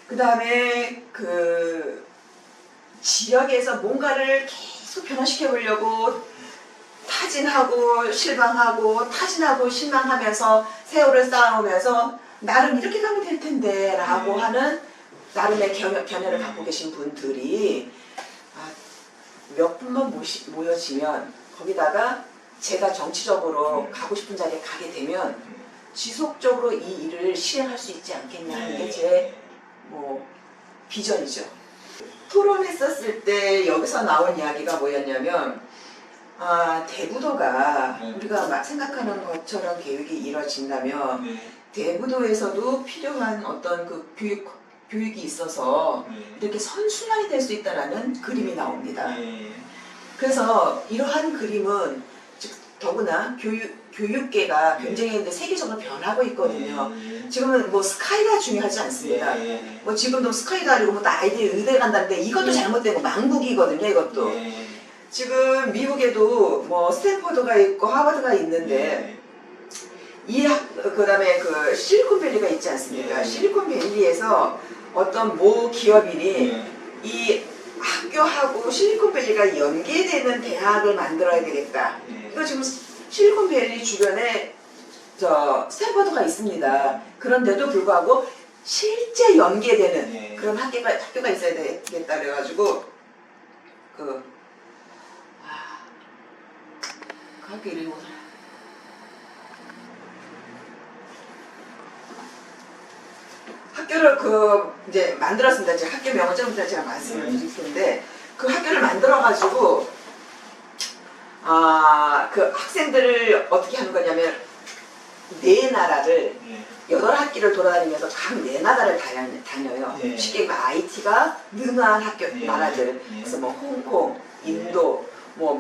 그 다음에 그 지역에서 뭔가를 계속 변화시켜 보려고 타진하고 실망하고 타진하고 실망하면서 세월을 쌓아오면서 나름 이렇게 가면 될 텐데 라고 하는 나름의 견해를 갖고 계신 분들이 몇 분만 모여지면 거기다가 제가 정치적으로 가고 싶은 자리에 가게 되면 지속적으로 이 일을 실행할 수 있지 않겠냐 하는 게 제 비전이죠. 토론했었을 때 여기서 나온 이야기가 뭐였냐면 대부도가 우리가 생각하는 것처럼 계획이 이뤄진다면 대부도에서도 필요한 어떤 그 교육이 있어서 이렇게 선순환이 될 수 있다는 그림이 나옵니다. 그래서 이러한 그림은 더구나 교육계가 굉장히 세계적으로 변하고 있거든요. 지금은 스카이가 중요하지 않습니다. 지금도 스카이도 아니고 또 아이들이 의대 간다는데 이것도 잘못된 거 망국이거든요. 이것도. 지금 미국에도 스탠퍼드가 있고 하버드가 있는데 그 다음에 그 실리콘밸리가 있지 않습니까? 실리콘밸리에서 어떤 모 기업인이 이 학교하고 실리콘밸리가 연계되는 대학을 만들어야 되겠다. 이거 지금 실리콘밸리 주변에 스탠퍼드가 있습니다. 그런데도 불구하고 실제 연계되는 그런 학교가 있어야 되겠다 그래가지고 그 학교 이름이 뭐더라? 학교를 이제 만들었습니다. 제가 학교 명은 좀 이따 제가 말씀을 드릴 텐데 그 학교를 만들어가지고 그 학생들을 어떻게 하는 거냐면 4나라를 8학기를 돌아다니면서 각 4나라를 다녀요. 쉽게 말하면 IT가 능한 학교 나라들. 그래서 홍콩, 인도,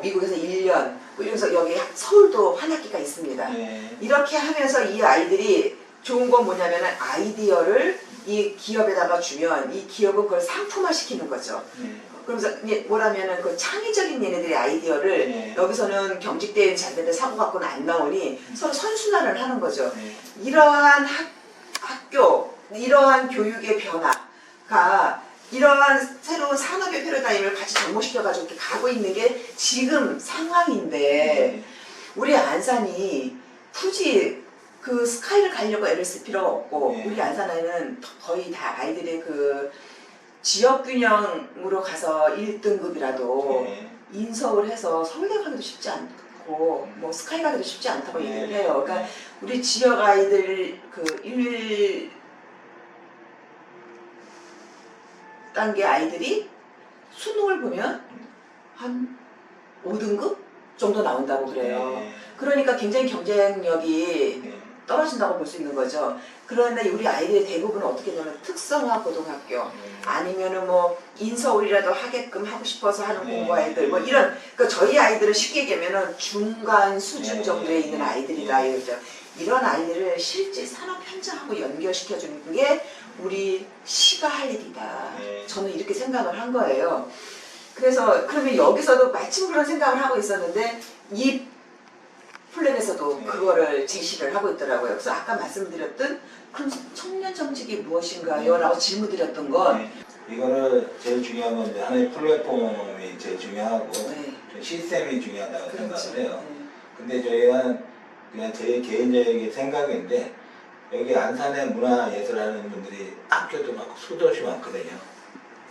미국에서 1년, 이러면서 여기 서울도 한 학기가 있습니다. 이렇게 하면서 이 아이들이 좋은 건 뭐냐면 아이디어를 이 기업에다가 주면 이 기업은 그걸 상품화 시키는 거죠. 그러면서 뭐라면은 그 창의적인 얘네들의 아이디어를 여기서는 경직된 잘 되는데 사고 갖고는 안 나오니 서로 선순환을 하는 거죠. 이러한 학교, 이러한 교육의 변화가 이러한 새로운 산업의 패러다임을 같이 접목시켜가지고 이렇게 가고 있는 게 지금 상황인데 우리 안산이 굳이 그 스카이를 가려고 애를 쓸 필요가 없고 우리 안산에는 거의 다 아이들의 그 지역균형으로 가서 1등급이라도 인서울 해서 서울대 가기도 쉽지 않고 스카이 가기도 쉽지 않다고 얘기를 해요. 그러니까 우리 지역 아이들 그 1단계 아이들이 수능을 보면 한 5등급 정도 나온다고 그래요. 그러니까 굉장히 경쟁력이 떨어진다고 볼 수 있는 거죠. 그런데 우리 아이들의 대부분은 어떻게 되면 특성화 고등학교 아니면은 인서울이라도 하게끔 하고 싶어서 하는 공부 아이들 이런 그러니까 저희 아이들은 쉽게 얘기하면은 중간 수준 정도에 있는 아이들이다 이거죠. 이런 아이들을 실제 산업 현장하고 연결시켜 주는 게 우리 시가 할 일이다. 저는 이렇게 생각을 한 거예요. 그래서 그러면 여기서도 마침 그런 생각을 하고 있었는데 이 플랜에서도 그거를 제시를 하고 있더라고요. 그래서 아까 말씀드렸던 그럼 청년 정직이 무엇인가요? 라고 질문드렸던 건 이거를 제일 중요한 건 이제 하나의 플랫폼이 제일 중요하고 시스템이 중요하다고 생각을 해요. 근데 저희는 그냥 제 개인적인 생각인데 여기 안산에 문화예술하는 분들이 학교도 많고 수도시 많거든요.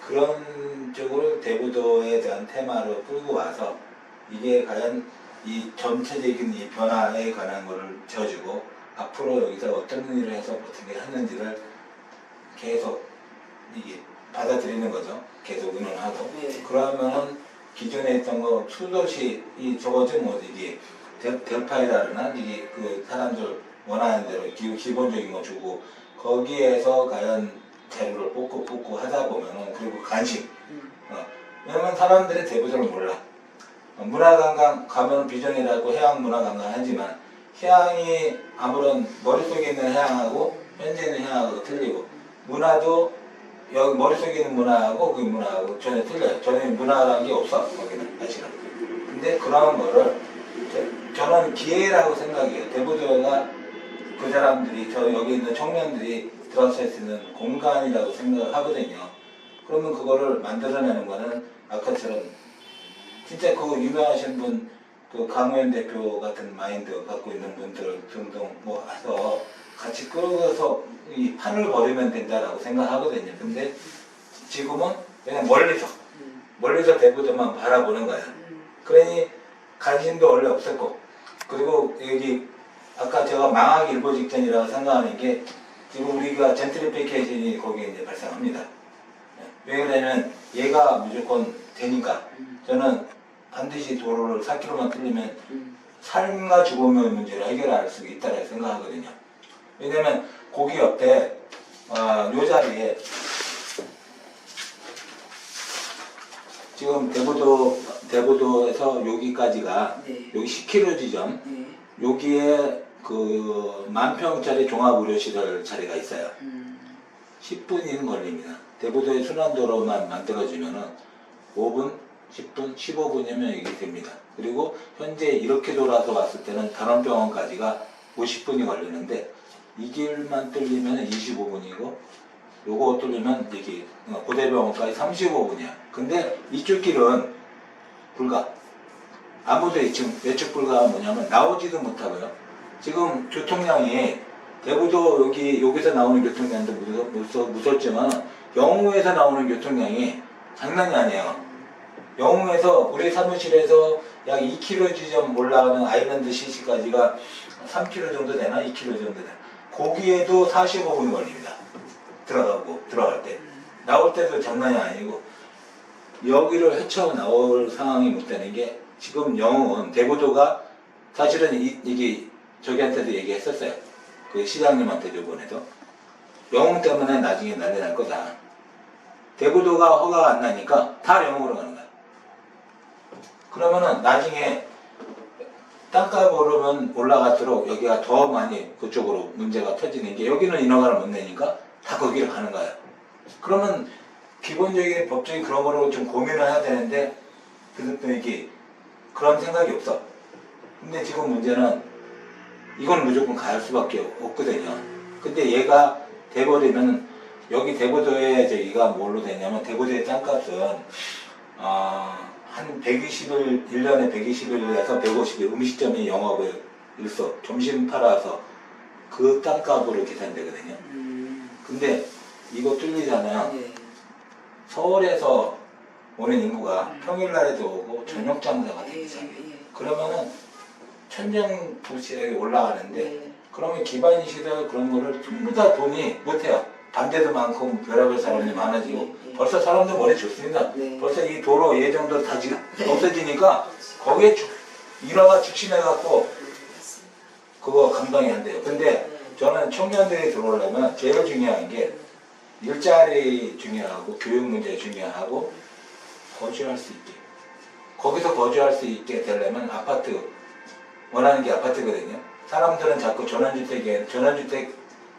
그런 쪽으로 대부도에 대한 테마로 끌고 와서 이게 과연 이 전체적인 이 변화에 관한 거를 져주고 앞으로 여기서 어떤 일을 해서 어떻게 하는지를 계속 이게 받아들이는 거죠. 계속 의논하고. 그러면은 기존에 있던 거 수도시 저거지 이게 델파이라나 이게 그 사람들 원하는 대로 기본적인 거 주고 거기에서 과연 재료를 뽑고 하다 보면은 그리고 관심. 왜냐면 사람들이 대부분을 몰라. 문화관광 가면 비전이라고 해양 문화관광 하지만 해양이 아무런 머릿속에 있는 해양하고 현재 있는 해양하고 틀리고 문화도 여기 머릿속에 있는 문화하고 그 문화하고 전혀 틀려요. 전혀 문화라는 게 없어 거기는 사실은. 근데 그런 거를 저는 기회라고 생각해요. 대부도가 그 사람들이 여기 있는 청년들이 들어설 수 있는 공간이라고 생각을 하거든요. 그러면 그거를 만들어내는 거는 아까처럼 진짜 그 유명하신 분, 그 강우현 대표 같은 마인드 갖고 있는 분들 등등 뭐 해서 같이 끌어서 이 판을 벌이면 된다라고 생각하거든요. 근데 지금은 그냥 멀리서 대부도만 바라보는 거야. 그러니 관심도 원래 없었고, 그리고 여기 아까 제가 망하기 일보 직전이라고 생각하는 게 지금 우리가 젠트리피케이션이 거기에 이제 발생합니다. 왜 그러냐면 얘가 무조건 되니까 저는 반드시 도로를 4km만 뚫리면 삶과 죽음의 문제를 해결할 수 있다고 생각하거든요. 왜냐면 거기 옆에 요 자리에 지금 대부도에서 여기까지가 네. 여기 10km 지점 네. 여기에 그 10,000평짜리 종합의료시설 자리가 있어요. 10분이면 걸립니다. 대부도의 순환도로만 만들어지면은 5분, 10분, 15분이면 이게 됩니다. 그리고 현재 이렇게 돌아서 왔을 때는 단원병원까지가 50분이 걸리는데 이 길만 뚫리면 25분이고 요거 뚫리면 이게 고대병원까지 35분이야. 근데 이쪽 길은 불가. 아무도 지금 예측 불가가 뭐냐면 나오지도 못하고요. 지금 교통량이 대부도 여기서 나오는 교통량도 무섭지만 영우에서 나오는 교통량이 장난이 아니에요. 영우에서 우리 사무실에서 약 2km 지점 올라가는 아일랜드 CC까지가 3km 정도 되나 2km 정도 되나. 거기에도 45분 걸립니다. 들어갈 때. 나올 때도 장난이 아니고 여기를 헤쳐 나올 상황이 못 되는 게 지금 영웅은 대부도가 사실은 이게 저기한테도 얘기했었어요. 그 시장님한테 저번에도 영웅 때문에 나중에 난리 날 거다. 대부도가 허가가 안 나니까 다 영웅으로 가는 거야. 그러면은 나중에 땅값 오르면 올라갈수록 여기가 더 많이 그쪽으로 문제가 터지는 게 여기는 인허가를 못 내니까 다 거기로 가는 거야. 그러면 기본적인 법적인 그런 거로 좀 고민을 해야 되는데 그것도 이게 그런 생각이 없어. 근데 지금 문제는 이건 무조건 갈 수밖에 없거든요. 근데 얘가 돼버리면 여기 대부도에 저기가 뭘로 되냐면 대부도의 땅값은 한 120일 1년에 120일에서 150일 음식점이 영업을 일석 점심 팔아서 그 땅값으로 계산되거든요. 근데 이거 뚫리잖아요. 네. 서울에서 오는 인구가 평일날에도 오고 저녁 장사가 되잖아요. 그러면은 천정 도시에 올라가는데 네. 그러면 기반 시설 그런 거를 전부 다 돈이 못해요. 반대도 많고 별의별 사람이 많아지고 벌써 사람들 머리 좋습니다. 네. 벌써 이 도로 예정도 다 지금 없어지니까 거기에 일화가 직신해갖고 그거 감당이 안 돼요. 근데 저는 청년들이 들어오려면 제일 중요한 게 일자리 중요하고 교육 문제 중요하고 거주할 수 있게 거기서 거주할 수 있게 되려면 아파트 원하는 게 아파트거든요. 사람들은 자꾸 전원주택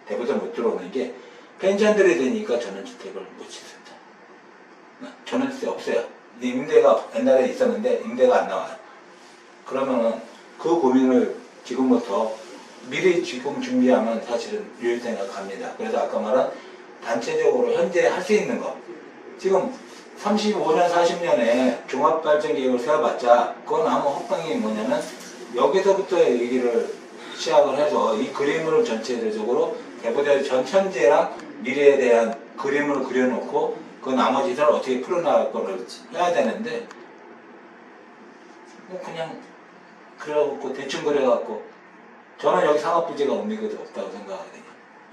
대부분 못 들어오는 게 펜션들이 되니까 전원주택을 못 짓습니다. 전원주택 없어요. 임대가 옛날에 있었는데 임대가 안 나와요. 그러면은 그 고민을 지금부터 미리 지금 준비하면 사실은 유효성이 갑니다. 그래서 아까 말한 단체적으로 현재 할 수 있는 거 지금 35년 40년에 종합발전계획을 세워봤자 그건 아무 헛방이 뭐냐면 여기서부터 얘기를 시작을 해서 이 그림을 전체적으로 대부도의 전천재랑 미래에 대한 그림을 그려놓고 그 나머지를 어떻게 풀어나갈 거를 해야 되는데 뭐 그냥 그래갖고 대충 그려갖고 저는 여기 상업부지가 의미가 없다고 생각하거든요.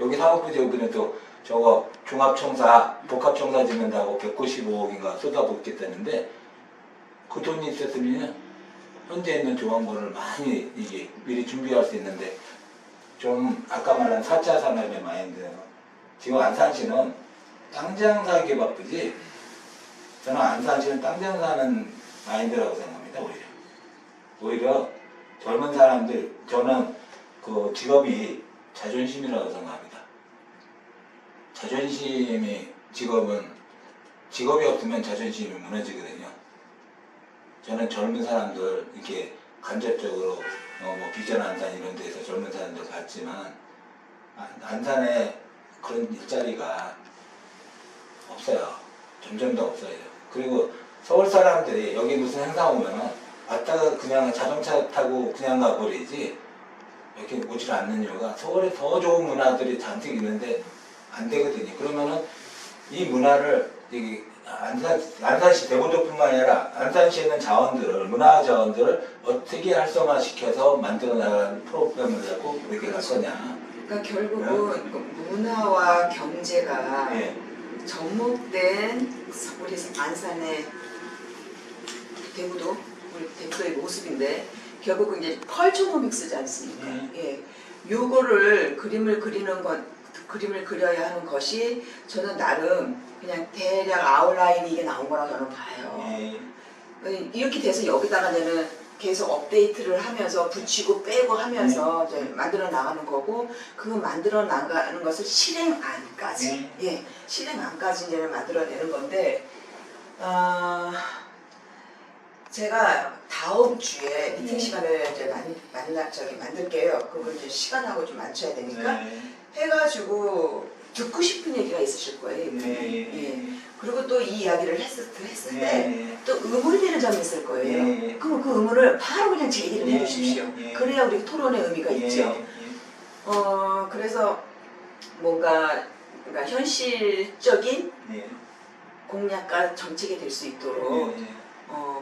여기 상업부지 여기는 또 저거 종합청사 복합청사 짓는다고 195억인가 쏟아붓겠다는데 그 돈이 있었으면 현재 있는 조항물을 많이 이게 미리 준비할 수 있는데 좀 아까 말한 4차 산업의 마인드 지금 안산시는 땅 장사하기 바쁘지 저는 안산시는 땅 장사하는 마인드라고 생각합니다. 오히려 젊은 사람들 저는 그 직업이 자존심이라고 생각합니다. 자존심이 직업이 없으면 자존심이 무너지거든요. 저는 젊은 사람들 이렇게 간접적으로 뭐 비전 안산 이런 데서 젊은 사람들 봤지만 안산에 그런 일자리가 없어요. 점점 더 없어요. 그리고 서울 사람들이 여기 무슨 행사 오면은 왔다가 그냥 자동차 타고 그냥 가버리지 이렇게 오질 않는 이유가 서울에 더 좋은 문화들이 잔뜩 있는데 안 되거든요. 그러면은 이 문화를 여기 안산시 대구도뿐만 아니라 안산시에 있는 자원들을 문화 자원들을 어떻게 활성화시켜서 만들어 나가는 프로그램을 갖고 이렇게 갈 거냐. 그러니까 결국은 그 문화와 경제가 예. 접목된 우리 안산의 대구도 우리 대구도의 모습인데 결국은 이제 컬처노믹스지 않습니까? 예, 요거를 그림을 그려야 하는 것이 저는 나름 그냥 대략 아웃라인이 이게 나온 거라고 저는 봐요. 이렇게 돼서 여기다가 저는 계속 업데이트를 하면서 붙이고 빼고 하면서 이제 만들어 나가는 거고 그 만들어 나가는 것을 실행안까지 실행안까지 이제 만들어내는 건데 제가 다음 주에 미팅 시간을 이제 만들게요. 그걸 이제 시간하고 좀 맞춰야 되니까 해가지고 듣고 싶은 얘기가 있으실 거예요. 예. 그리고 또 이 이야기를 했을 때 또 의문이 되는 점이 있을 거예요. 그럼 그 의문을 바로 그냥 제기를 해주십시오. 그래야 우리 토론의 의미가 있죠. 그래서 뭔가 그러니까 현실적인 공약과 정책이 될 수 있도록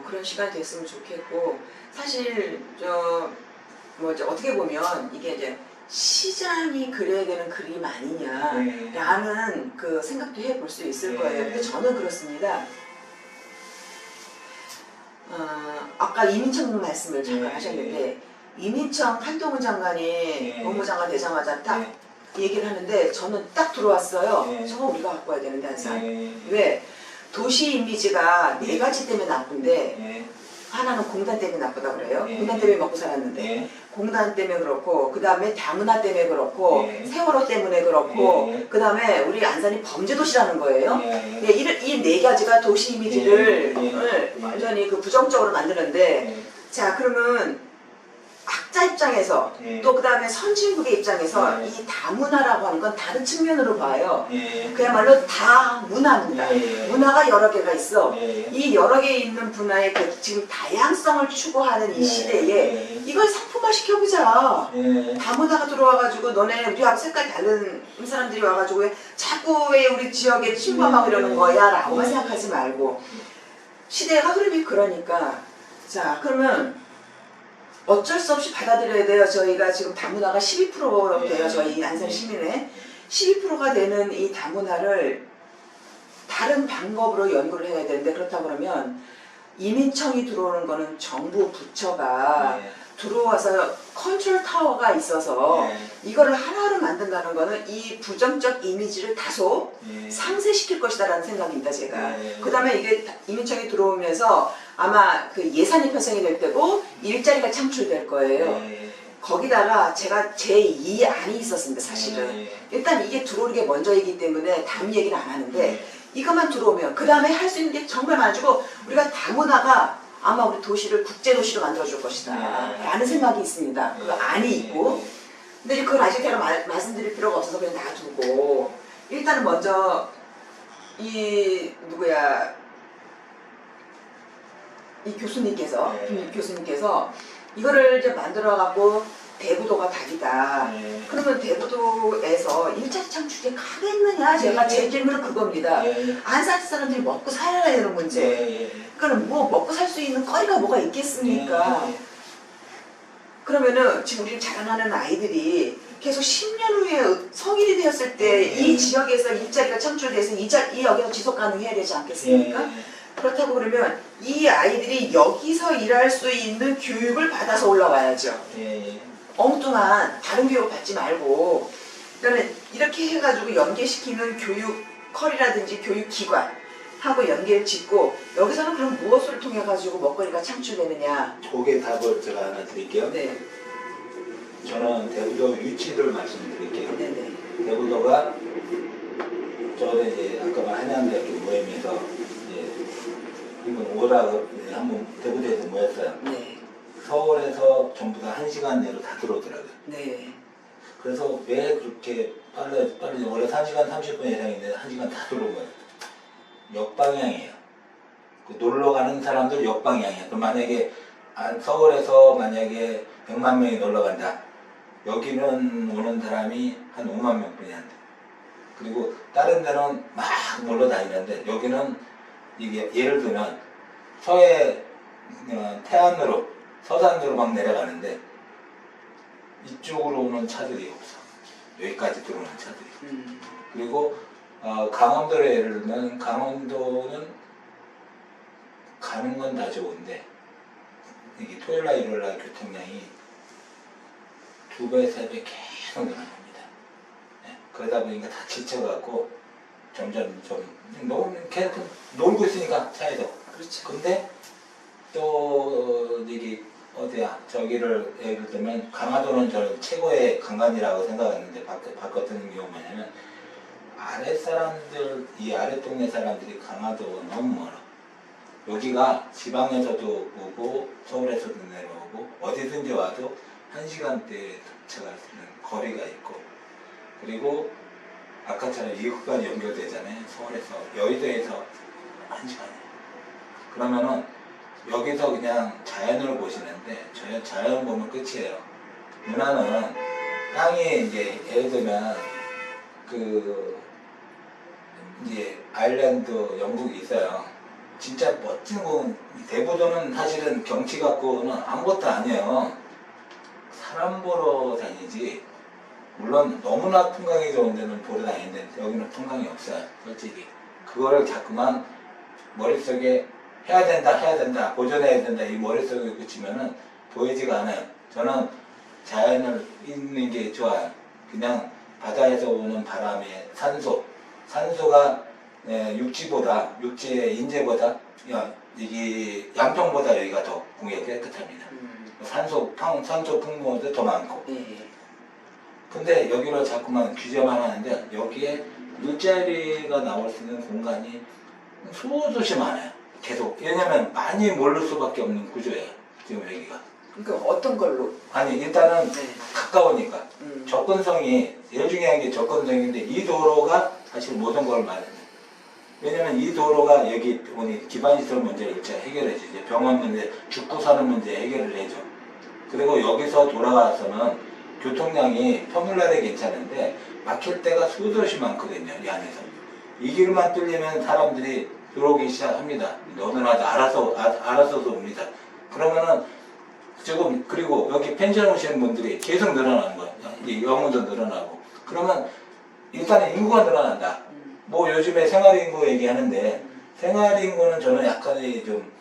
그런 시간이 됐으면 좋겠고 사실 어떻게 보면 이게 이제 시장이 그려야 되는 그림 아니냐라는 그 생각도 해볼 수 있을 거예요. 근데 저는 그렇습니다. 아까 이민청 말씀을 잠깐 하셨는데 이민청 한동훈 장관이 법무장관 되자마자 딱 얘기를 하는데 저는 딱 들어왔어요. 저거 우리가 갖고 와야 되는데 항상. 왜? 도시 이미지가 4가지 때문에 나쁜데 하나는 공단 때문에 나쁘다고 그래요. 공단 때문에 먹고 살았는데 공단 때문에 그렇고 그 다음에 다문화 때문에 그렇고 세월호 때문에 그렇고 그 다음에 우리 안산이 범죄도시라는 거예요. 이 4가지가 도시 이미지를 완전히 그 부정적으로 만드는데 자 그러면 학자 입장에서 또 그 다음에 선진국의 입장에서 이 다문화라고 하는 건 다른 측면으로 봐요. 그야말로 다문화입니다. 문화가 여러 개가 있어. 이 여러 개 있는 분야의 그 지금 다양성을 추구하는 이 시대에 이걸 상품화 시켜보자. 다문화가 들어와가지고 너네 우리하고 색깔이 다른 사람들이 와가지고 왜 자꾸 왜 우리 지역에 침범하고 이러는 거야 라고만 생각하지 말고 시대가 흐름이 그러니까 자 그러면 어쩔 수 없이 받아들여야 돼요. 저희가 지금 다문화가 12% 돼요. 저희 안산 시민의 12%가 되는 이 다문화를 다른 방법으로 연구를 해야 되는데 그렇다고 그러면 이민청이 들어오는 거는 정부 부처가 들어와서 컨트롤 타워가 있어서 이거를 하나로 만든다는 거는 이 부정적 이미지를 다소 상쇄시킬 것이다 라는 생각입니다. 제가. 그 다음에 이게 이민청이 들어오면서 아마 그 예산이 편성이 될 때고 일자리가 창출될 거예요. 거기다가 제가 제 2안이 있었습니다. 사실은. 일단 이게 들어오는 게 먼저이기 때문에 다음 얘기를 안 하는데 이것만 들어오면 그 다음에 할 수 있는 게 정말 많아지고 우리가 다문화가 아마 우리 도시를 국제도시로 만들어줄 것이다 라는 생각이 있습니다. 그 안이 있고 근데 그걸 아직 제가 말씀드릴 필요가 없어서 그냥 놔두고 일단은 먼저 이 교수님께서 김 교수님께서 이거를 이제 만들어 갖고 대구도가 답이다. 그러면 대구도에서 일자리 창출이 가겠느냐? 제가 제 질문은 그겁니다. 안산 사람들이 먹고 살아야 되는 문제. 그러니까 뭐 먹고 살 수 있는 거리가 뭐가 있겠습니까? 그러면은 지금 우리 자라나는 아이들이 계속 10년 후에 성인이 되었을 때 이 지역에서 일자리가 창출돼서 이 여기서 지속 가능해야 되지 않겠습니까? 그렇다고 그러면 이 아이들이 여기서 일할 수 있는 교육을 받아서 올라와야죠. 엉뚱한 다른 교육 받지 말고 그러니까 이렇게 해가지고 연계시키는 교육 컬이라든지 교육기관 하고 연계를 짓고 여기서는 그럼 무엇을 통해 가지고 먹거리가 창출되느냐 그게 답을 제가 하나 드릴게요. 네. 저는 대구도 유치를 말씀드릴게요. 네네. 대구도가 저는 이제 아까 말 한양대학교 모임에서 이제 한번 오라고 한번 대구도에서 모였어요. 네. 서울에서 전부 다 1시간 내로 다 들어오더라고요. 네. 그래서 왜 그렇게 빨리 원래 1시간 30분 예상인데 1시간 다 들어온 거예요. 역방향이에요. 그 놀러 가는 사람들 역방향이에요. 그럼 만약에 서울에서 만약에 100만 명이 놀러 간다. 여기는 오는 사람이 한 5만 명뿐이 안 돼. 그리고 다른 데는 막 놀러 다니는데 여기는 이게 예를 들면 태안으로 서산으로 막 내려가는데 이쪽으로 오는 차들이 없어. 여기까지 들어오는 차들이. 그리고 강원도로 예를 들면 강원도는 가는 건 다 좋은데 이게 토요일날 일요일날 교통량이 2배, 3배 계속 늘어납니다. 네, 그러다 보니까 다 지쳐갖고 점점 좀 너무 계속 놀고 있으니까 차에서. 그렇죠. 근데 또 이게 어디야 저기를 예를 들면 강화도는 저는 최고의 강간이라고 생각했는데 바꿨던 경우 뭐냐면 아랫사람들 이 아랫동네 사람들이 강화도가 너무 멀어. 여기가 지방에서도 오고 서울에서도 내려오고 어디든지 와도 1시간대에 도착할 수 있는 거리가 있고 그리고 아까처럼 이국까지 연결되잖아요. 서울에서 여의도에서 1시간이에요. 그러면은 여기서 그냥 자연을 보시는데 저 자연 보면 끝이에요. 누나는 땅이 이제 예를 들면 그 이제 아일랜드 영국이 있어요. 진짜 멋진 거 대부도는 사실은 경치 갖고는 아무것도 아니에요. 사람 보러 다니지. 물론 너무나 풍광이 좋은 데는 보러 다니는데 여기는 풍광이 없어요. 솔직히 그거를 자꾸만 머릿속에 해야 된다 보존해야 된다 이 머릿속에 그치면은 보이지가 않아요. 저는 자연을 있는 게 좋아요. 그냥 바다에서 오는 바람에 산소가 육지의 인재보다 이게 양평보다 여기가 더 공기가 깨끗합니다. 산소 풍부도 더 많고. 근데 여기로 자꾸만 규제만 하는데 여기에 일자리가 나올 수 있는 공간이 수없이 많아요. 계속. 왜냐면 많이 몰릴 수밖에 없는 구조예요. 지금 여기가. 그러니까 어떤 걸로? 아니 일단은 가까우니까. 접근성이 제일 중요한 게 접근성인데 이 도로가 사실 모든 걸 말해요. 왜냐면 이 도로가 여기 오니 기반시설 문제를 일차 해결해줘. 이제 병원 문제, 죽고 사는 문제 해결을 해줘. 그리고 여기서 돌아가서는 교통량이 평일날에 괜찮은데 막힐 때가 수없이 많거든요. 이 안에서. 이 길만 뚫리면 사람들이 들어오기 시작합니다. 너무나도 알아서도 옵니다. 그러면은 지금 그리고 여기 펜션 오시는 분들이 계속 늘어나는 거예요. 영어도 늘어나고. 그러면 일단은 인구가 늘어난다. 뭐 요즘에 생활인구 얘기하는데 생활인구는 저는 약간의 좀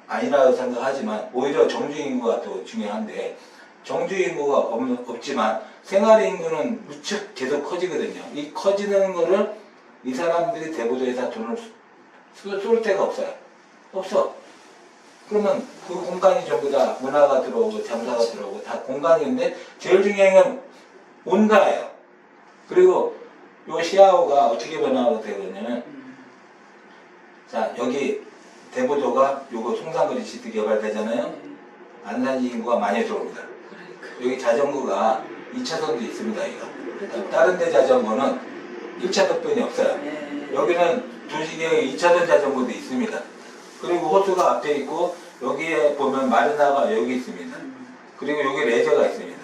아니라고 생각하지만 오히려 정주인구가 더 중요한데 정주인구가 없지만 생활인구는 무척 계속 커지거든요. 이 커지는 거를 이 사람들이 대부도에서 돈을 쏠 데가 없어요. 없어. 그러면 그 공간이 전부 다 문화가 들어오고 장사가 들어오고 다 공간인데 제일 중요한 건 온다예요. 그리고 요 시야호가 어떻게 변화가 되거든요. 자 여기 대부도가 요거 송산거리 시티 개발되잖아요. 안산시 인구가 많이 들어옵니다. 여기 자전거가 2차선도 있습니다. 여기가. 다른 데 자전거는 1차선뿐이 없어요. 여기는 도시계획 2차선 자전거도 있습니다. 그리고 호수가 앞에 있고 여기에 보면 마르나가 여기 있습니다. 그리고 여기 레저가 있습니다.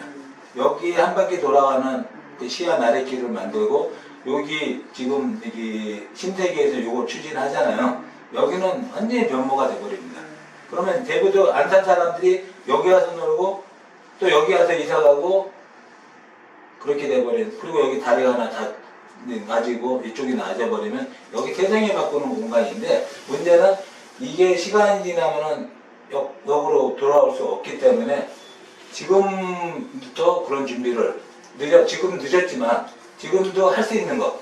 여기 한 바퀴 돌아가는 그 시야 나래길을 만들고 여기 지금 여기 신세계에서 요걸 추진하잖아요. 여기는 완전히 변모가 돼버립니다. 그러면 대부도 안산 사람들이 여기 와서 놀고 또 여기 와서 이사가고 그렇게 돼버린. 그리고 여기 다리가 하나 다 가지고 이쪽이 낮아버리면 여기 세상에 바꾸는 공간인데 문제는 이게 시간이 지나면은 역으로 돌아올 수 없기 때문에 지금부터 그런 준비를 지금 늦었지만 지금도 할 수 있는 것.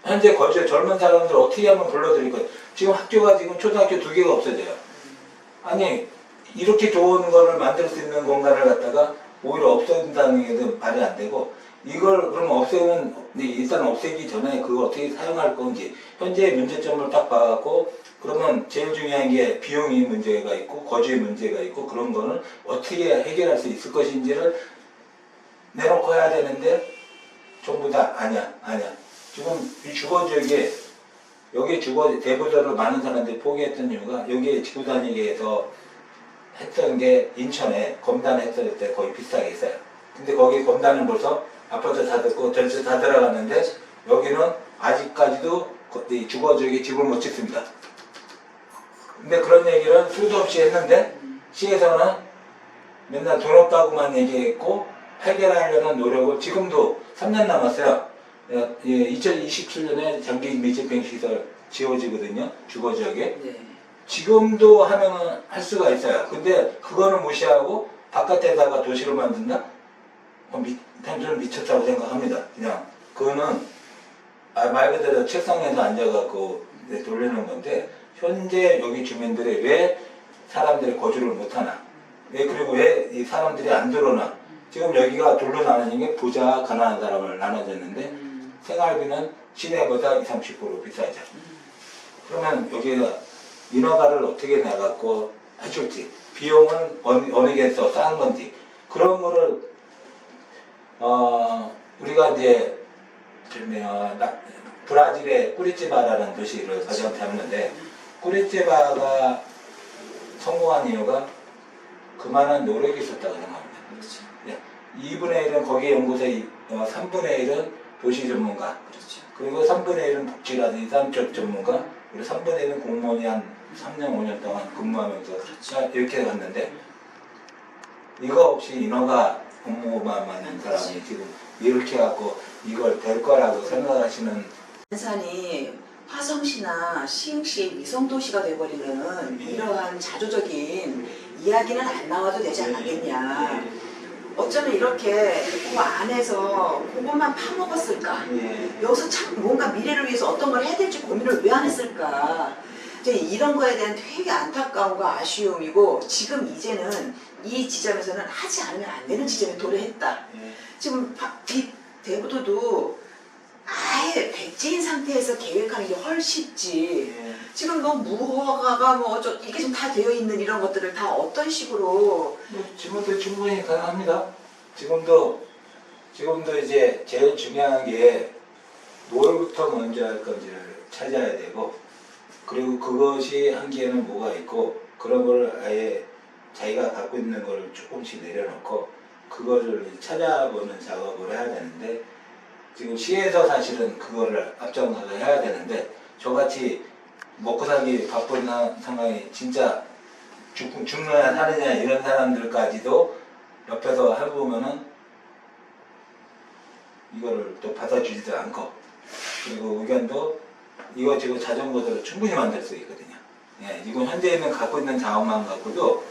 현재 거제 젊은 사람들 어떻게 하면 불러드릴 것. 지금 학교가 지금 초등학교 2개가 없어져요. 아니 이렇게 좋은 거를 만들 수 있는 공간을 갖다가 오히려 없앤다는 게 말이 안 되고 이걸 그럼 없애면 일단 없애기 전에 그걸 어떻게 사용할 건지 현재의 문제점을 딱 봐갖고 그러면 제일 중요한 게 비용이 문제가 있고 거주의 문제가 있고 그런 거는 어떻게 해결할 수 있을 것인지를 내놓고 해야 되는데 전부 다 아니야. 지금 이 주거지역에 여기 주거 대부도를 많은 사람들이 포기했던 이유가 여기에 지구 단위에서 했던 게 인천에 검단 했을 때 거의 비슷하게 있어요. 근데 거기 검단은 벌써 아파트 다 듣고 전체 다 들어갔는데 여기는 아직까지도 이 주거지역에 집을 못 짓습니다. 근데 그런 얘기를 수도 없이 했는데 시에서는 맨날 돈 없다고만 얘기했고 해결하려는 노력을 지금도 3년 남았어요. 2027년에 장기 밀집형 시설 지어지거든요. 주거지역에. 네. 지금도 하면은 할 수가 있어요. 근데 그거는 무시하고 바깥에다가 도시를 만든다? 저는 미쳤다고 생각합니다. 그냥 그거는 말 그대로 책상에서 앉아갖고 돌리는 건데 현재 여기 주민들이 왜 사람들이 거주를 못하나? 그리고 왜 이 사람들이 안 들어오나? 지금 여기가 둘로 나눠진 게 부자, 가난한 사람을 나눠졌는데 생활비는 시내보다 20, 30% 비싸죠. 그러면 여기가 인허가를 어떻게 내갖고 해줄지, 비용은 어느 게 더 싼 건지, 그런 거를, 우리가 이제, 브라질의 꾸리찌바라는 도시를 가장 잡는데, 꾸리찌바가 성공한 이유가 그만한 노력이 있었다고 생각합니다. 그렇죠. 2분의 1은 거기 연구소의 3분의 1은 도시 전문가, 그렇죠. 그리고 3분의 1은 복지라든지 산쪽 전문가, 그리고 3분의 1은 공무원이 한 3년, 5년 동안 근무하면서 그렇죠. 이렇게 갔는데 이거 없이 인허가 공무만 많은 사람이 지금 이렇게 갖고 이걸 될 거라고 생각하시는 안산이 화성시나 시흥시 위성도시가 돼버리면 이러한 자조적인 이야기는 안 나와도 되지 않겠냐. 어쩌면 이렇게 그 안에서 그것만 파먹었을까? 여기서 참 뭔가 미래를 위해서 어떤 걸 해야 될지 고민을 왜 안 했을까? 이제 이런 거에 대한 되게 안타까움과 아쉬움이고 지금 이제는 이 지점에서는 하지 않으면 안 되는 지점에 도래했다. 지금 이 대부도도 아예 백지인 상태에서 계획하는 게 훨씬 쉽지. 지금 뭐 무허가가 뭐 이게 지금 다 되어 있는 이런 것들을 다 어떤 식으로 지금도 충분히 가능합니다. 지금도 이제 제일 중요한 게 뭘부터 먼저 할 건지를 찾아야 되고, 그리고 그것이 한계에는 뭐가 있고, 그런 걸 아예 자기가 갖고 있는 걸 조금씩 내려놓고 그거를 찾아보는 작업을 해야 되는데, 지금 시에서 사실은 그거를 앞장서서 해야 되는데, 저같이 먹고 살기 바쁜 상황이 진짜 죽느냐 사느냐 이런 사람들까지도 옆에서 해보면은 이거를 또 받아주지도 않고, 그리고 의견도 이거 지금 자전거들을 충분히 만들 수 있거든요. 이건 현재 있는 갖고 있는 자원만 갖고도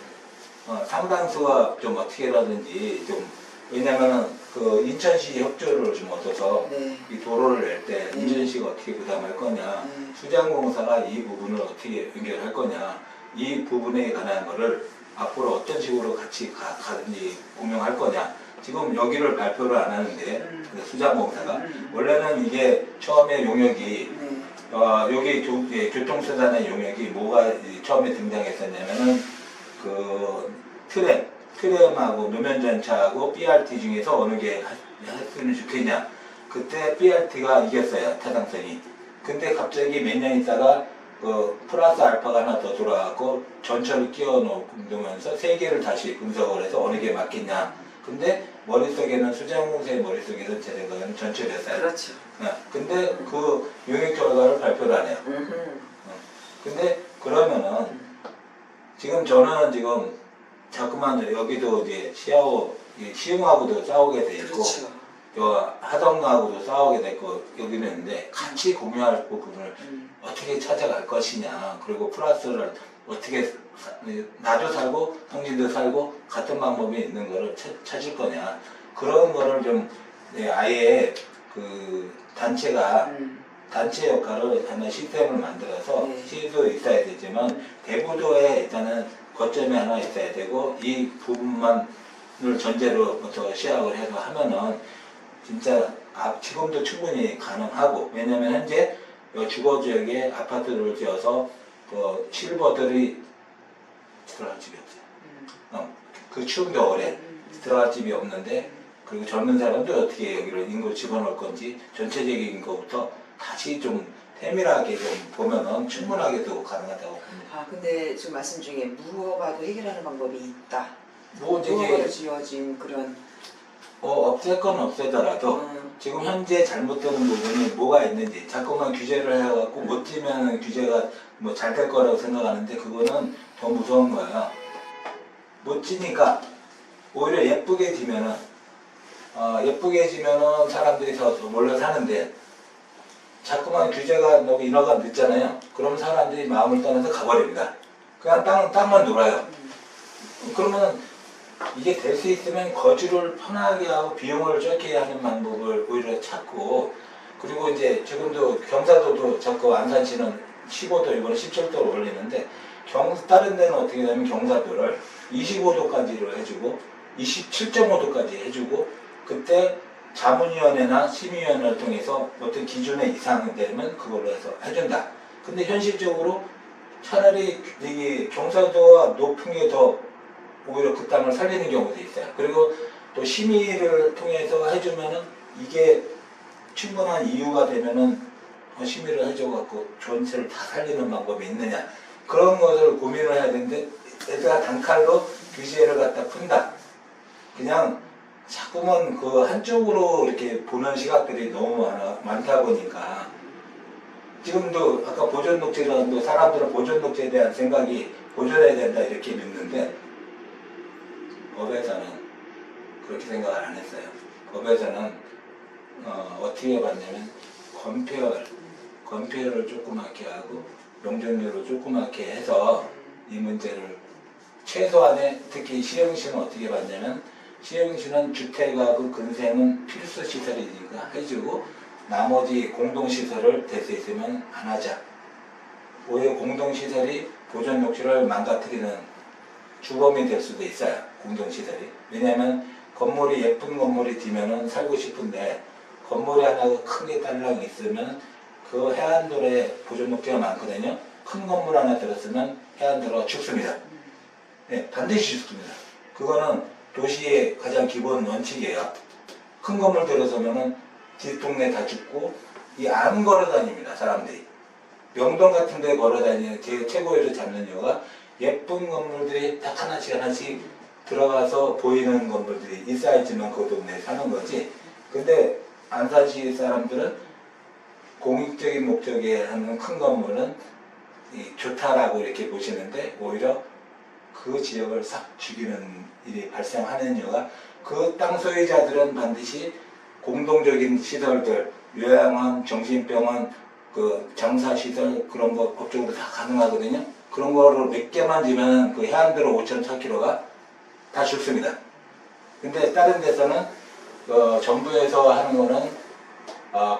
상당수가 좀 어떻게라든지 좀, 왜냐면은 그 인천시 협조를 좀 얻어서 이 도로를 낼 때 인천시가 어떻게 부담할 거냐, 수장공사가 이 부분을 어떻게 연결할 거냐, 이 부분에 관한 거를 앞으로 어떤 식으로 같이 가든지 공유할 거냐. 지금 여기를 발표를 안 하는데 수장공사가 원래는 이게 처음에 용역이 여기 교통수단의 용역이 뭐가 처음에 등장했었냐면은 그 트램하고 노면전차하고 BRT 중에서 어느 게 했으면 좋겠냐. 그때 BRT가 이겼어요, 타당성이. 근데 갑자기 몇 년 있다가 그 플러스 알파가 하나 더 돌아가고 전철을 끼워 놓으면서 세 개를 다시 분석을 해서 어느 게 맞겠냐. 근데 머릿속에는 수장공사의 머릿속에는 제 생각에는 전철이었어요. 그렇죠. 근데 그 용역 결과를 발표를 안 해요. 근데 그러면은 지금 저는 지금 자꾸만 여기도 이제 시흥하고도 싸우게 돼 있고, 그렇죠. 하동하고도 싸우게 됐고 여기는 있는데 같이 공유할 부분을 어떻게 찾아갈 것이냐, 그리고 플러스를 어떻게 나도 살고 당신도 살고 같은 방법이 있는 거를 찾을 거냐, 그런 거를 좀 아예 그 단체가 단체 역할을 하는 시스템을 만들어서 시도 있어야 되지만 대부도에 일단은 거점이 하나 있어야 되고 이 부분만을 전제로부터 시작을 해서 하면은 진짜 지금도 충분히 가능하고, 왜냐면 현재 주거지역에 아파트를 지어서 그 실버들이 들어갈 집이 없어요. 그 추운 겨울에 들어갈 집이 없는데 그리고 젊은 사람들 어떻게 여기를 인구를 집어넣을 건지 전체적인 것부터 다시 좀 세밀하게 좀 보면은 충분하게도 가능하다고 봅니다. 아 근데 지금 말씀 중에 무허가도 해결하는 방법이 있다. 뭐 무허가로 이제 지어진 그런 없앨 건 없애더라도 지금 현재 잘못되는 부분이 뭐가 있는지 자꾸만 규제를 해갖고 못 지면 규제가 뭐 잘 될 거라고 생각하는데 그거는 더 무서운 거예요. 못 지니까 오히려 예쁘게 지면은 사람들이 더 몰려 사는데 자꾸만 규제가 너무 인허가 늦잖아요. 그럼 사람들이 마음을 떠나서 가버립니다. 그냥 땅만 놀아요. 그러면 이게 될 수 있으면 거주를 편하게 하고 비용을 적게 하는 방법을 오히려 찾고, 그리고 이제 지금도 경사도도 자꾸 안산시는 15도 이번에 17도로 올리는데 다른 데는 어떻게 되냐면 경사도를 25도까지로 해주고 27.5도까지 해주고, 그때 자문위원회나 심의위원회를 통해서 어떤 기준에 이상이 되면 그걸로 해서 해준다. 근데 현실적으로 차라리 이게 경사도가 높은 게 더 오히려 그 땅을 살리는 경우도 있어요. 그리고 또 심의를 통해서 해주면은 이게 충분한 이유가 되면은 심의를 해줘갖고 전체를 다 살리는 방법이 있느냐, 그런 것을 고민을 해야 되는데 얘가 단칼로 규제를 갖다 푼다. 그냥 자꾸만 그 한쪽으로 이렇게 보는 시각들이 너무 많다 보니까 지금도 아까 보존녹지라도 사람들은 보존녹지에 대한 생각이 보존해야 된다 이렇게 믿는데 법에서는 그렇게 생각을 안 했어요. 법에서는 어떻게 봤냐면 건폐율을 조그맣게 하고 용적률을 조그맣게 해서 이 문제를 최소한의, 특히 시흥시는 어떻게 봤냐면 시흥시는 주택하고 근생은 필수 시설이니까 해주고 나머지 공동시설을 될 수 있으면 안 하자. 오히려 공동시설이 보존녹지를 망가뜨리는 주범이 될 수도 있어요. 공동시설이. 왜냐하면 건물이 예쁜 건물이 뒤면은 살고 싶은데 건물이 하나 크게 딸랑 있으면 그 해안도로에 보존녹지가 많거든요. 큰 건물 하나 들었으면 해안도로가 죽습니다. 네, 반드시 죽습니다. 그거는 도시의 가장 기본 원칙이에요. 큰 건물 들어서면은 뒷동네 다 죽고 이 안 걸어 다닙니다. 사람들이. 명동 같은 데 걸어 다니는 제 최고위를 잡는 이유가 예쁜 건물들이 딱 하나씩 들어가서 보이는 건물들이 있어야지만 그 동네에 사는 거지. 근데 안산시 사람들은 공익적인 목적에 하는 큰 건물은 좋다라고 이렇게 보시는데 오히려 그 지역을 싹 죽이는 일이 발생하는 이유가 그 땅 소유자들은 반드시 공동적인 시설들, 요양원, 정신병원, 그 장사시설 그런 거 법적으로 다 가능하거든요. 그런 거를 몇 개만 지면 그 해안도로 5,4km가 다 죽습니다. 근데 다른 데서는 정부에서 하는 거는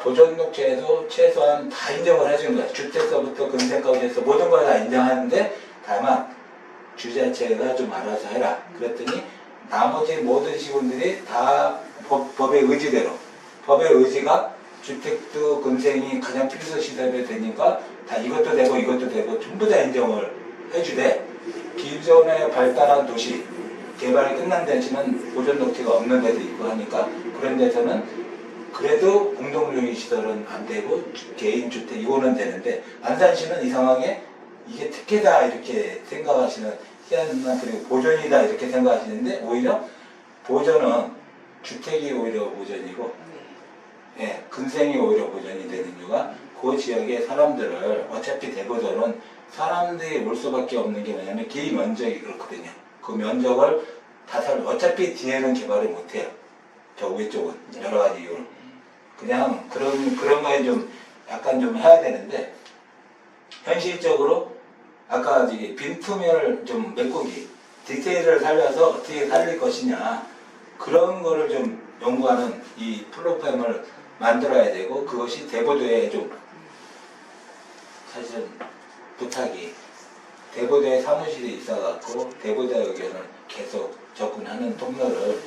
보존녹지에도 최소한 다 인정을 해주는 거예요. 주택서부터 근생까지 해서 모든 걸 다 인정하는데 다만 주자체가 좀 알아서 해라. 그랬더니 나머지 모든 시군들이 다 법의 의지대로, 법의 의지가 주택도 근생이 가장 필수 시설이 되니까 다 이것도 되고 전부 다 인정을 해주되, 기존에 발달한 도시 개발이 끝난 데지만 보존녹지가 없는 데도 있고 하니까 그런 데서는 그래도 공동용의 시설은 안 되고 개인 주택 이거는 되는데, 안산시는 이상하게 이게 특혜다 이렇게 생각하시는, 희한한, 그리고 보존이다 이렇게 생각하시는데 오히려 보존은 주택이 오히려 보존이고 근생이 오히려 보존이 되는 이유가 그 지역의 사람들을, 어차피 대보존은 사람들이 올 수밖에 없는 게 뭐냐면 기 면적이 그렇거든요. 그 면적을 다 어차피 뒤에는 개발을 못해요. 저 위쪽은 여러 가지 이유로. 그냥 그런 거에 좀 약간 좀 해야 되는데, 현실적으로 아까 빈틈을 좀 메꾸기, 디테일을 살려서 어떻게 살릴 것이냐, 그런 거를 좀 연구하는 이 플랫폼을 만들어야 되고, 그것이 대보도에 좀 사실은 부탁이, 대보도에 사무실이 있어갖고 대보도 의견을 계속 접근하는 통로를,